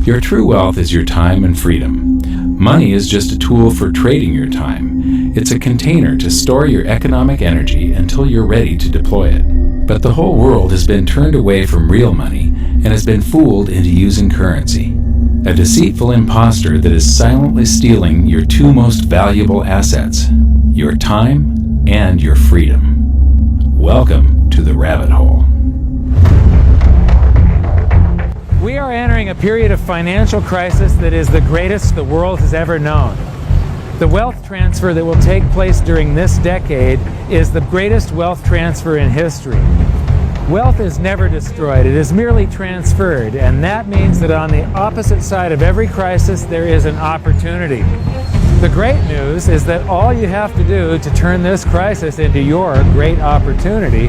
Your true wealth is your time and freedom. Money is just a tool for trading your time. It's a container to store your economic energy until you're ready to deploy it. But the whole world has been turned away from real money and has been fooled into using currency. A deceitful imposter that is silently stealing your two most valuable assets, your time and your freedom. Welcome to the rabbit hole. We are entering a period of financial crisis that is the greatest the world has ever known. The wealth transfer that will take place during this decade is the greatest wealth transfer in history. Wealth is never destroyed, it is merely transferred, and that means that on the opposite side of every crisis there is an opportunity. The great news is that all you have to do to turn this crisis into your great opportunity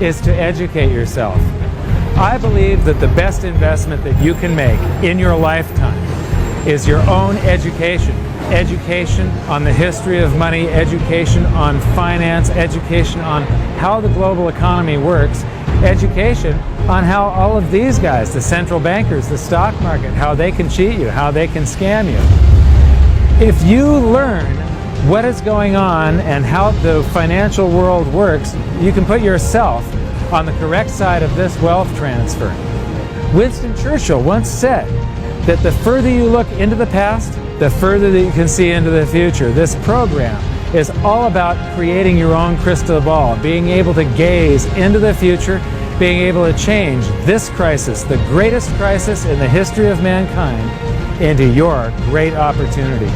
is to educate yourself. I believe that the best investment that you can make in your lifetime is your own education. Education on the history of money, education on finance, education on how the global economy works, education on how all of these guys, the central bankers, the stock market, how they can cheat you, how they can scam you. If you learn what is going on and how the financial world works, you can put yourself on the correct side of this wealth transfer. Winston Churchill once said that the further you look into the past, the further that you can see into the future. This program is all about creating your own crystal ball, being able to gaze into the future, being able to change this crisis, the greatest crisis in the history of mankind, into your great opportunity.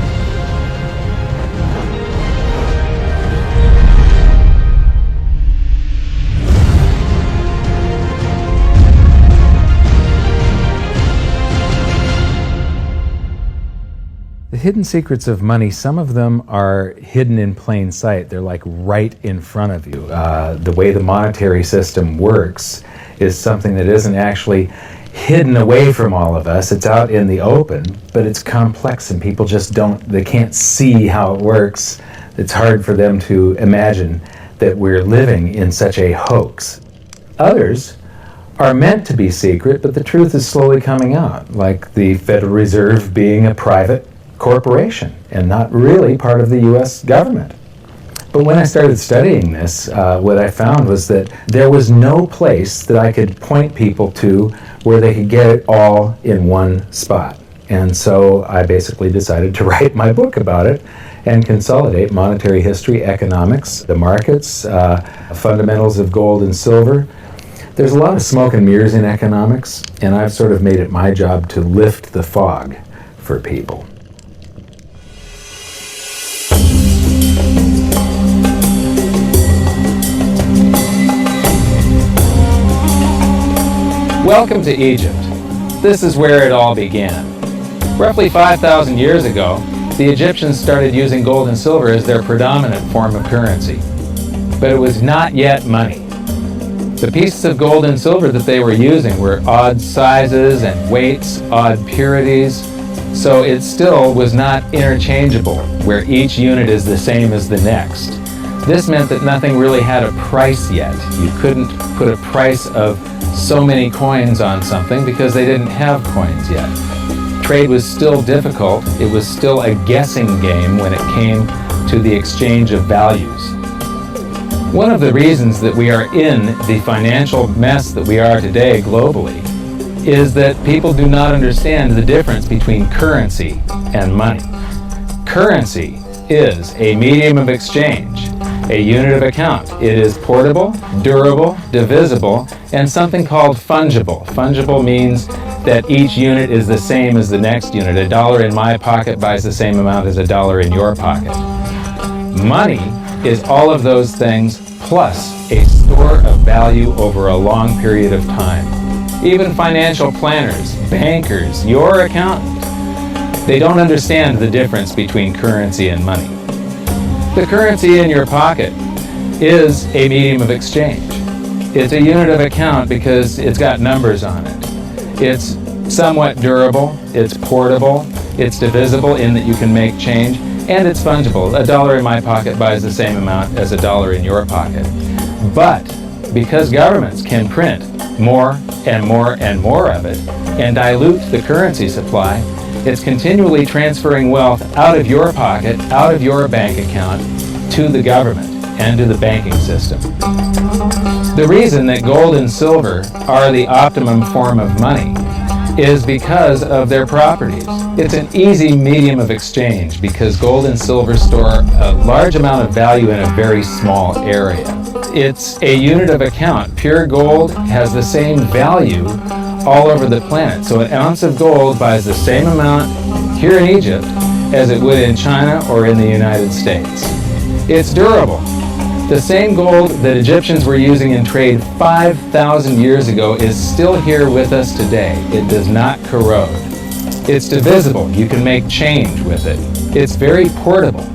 The hidden secrets of money, some of them are hidden in plain sight. They're like right in front of you. The way the monetary system works is something that isn't actually hidden away from all of us. It's out in the open, but it's complex and people just they can't see how it works. It's hard for them to imagine that we're living in such a hoax. Others are meant to be secret, but the truth is slowly coming out, like the Federal Reserve being a private corporation and not really part of the U.S. government. But when I started studying this, what I found was that there was no place that I could point people to where they could get it all in one spot. And so I basically decided to write my book about it and consolidate monetary history, economics, the markets, fundamentals of gold and silver. There's a lot of smoke and mirrors in economics, and I've sort of made it my job to lift the fog for people. Welcome to Egypt. This is where it all began. Roughly 5,000 years ago, the Egyptians started using gold and silver as their predominant form of currency. But it was not yet money. The pieces of gold and silver that they were using were odd sizes and weights, odd purities, so it still was not interchangeable, where each unit is the same as the next. This meant that nothing really had a price yet. You couldn't put a price of so many coins on something because they didn't have coins yet. Trade was still difficult. It was still a guessing game when it came to the exchange of values. One of the reasons that we are in the financial mess that we are today globally is that people do not understand the difference between currency and money. Currency is a medium of exchange, a unit of account. It is portable, durable, divisible, and something called fungible. Fungible means that each unit is the same as the next unit. A dollar in my pocket buys the same amount as a dollar in your pocket. Money is all of those things plus a store of value over a long period of time. Even financial planners, bankers, your accountant, they don't understand the difference between currency and money. The currency in your pocket is a medium of exchange. It's a unit of account because it's got numbers on it. It's somewhat durable, it's portable, it's divisible in that you can make change, and it's fungible. A dollar in my pocket buys the same amount as a dollar in your pocket. But because governments can print more and more and more of it and dilute the currency supply, it's continually transferring wealth out of your pocket, out of your bank account, to the government and to the banking system. The reason that gold and silver are the optimum form of money is because of their properties. It's an easy medium of exchange because gold and silver store a large amount of value in a very small area. It's a unit of account. Pure gold has the same value all over the planet. So an ounce of gold buys the same amount here in Egypt as it would in China or in the United States. It's durable. The same gold that Egyptians were using in trade 5,000 years ago is still here with us today. It does not corrode. It's divisible. You can make change with it. It's very portable.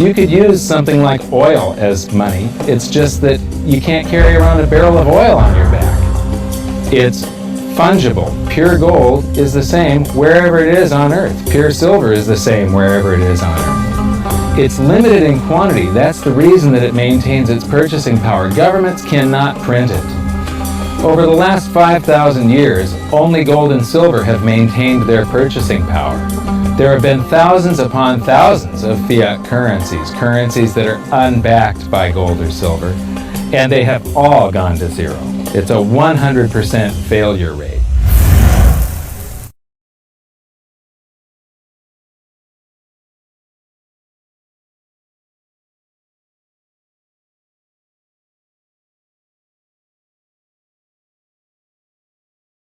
You could use something like oil as money. It's just that you can't carry around a barrel of oil on your back. It's fungible. Pure gold is the same wherever it is on Earth. Pure silver is the same wherever it is on Earth. It's limited in quantity. That's the reason that it maintains its purchasing power. Governments cannot print it. Over the last 5,000 years, only gold and silver have maintained their purchasing power. There have been thousands upon thousands of fiat currencies, currencies that are unbacked by gold or silver, and they have all gone to zero. It's a 100% failure rate.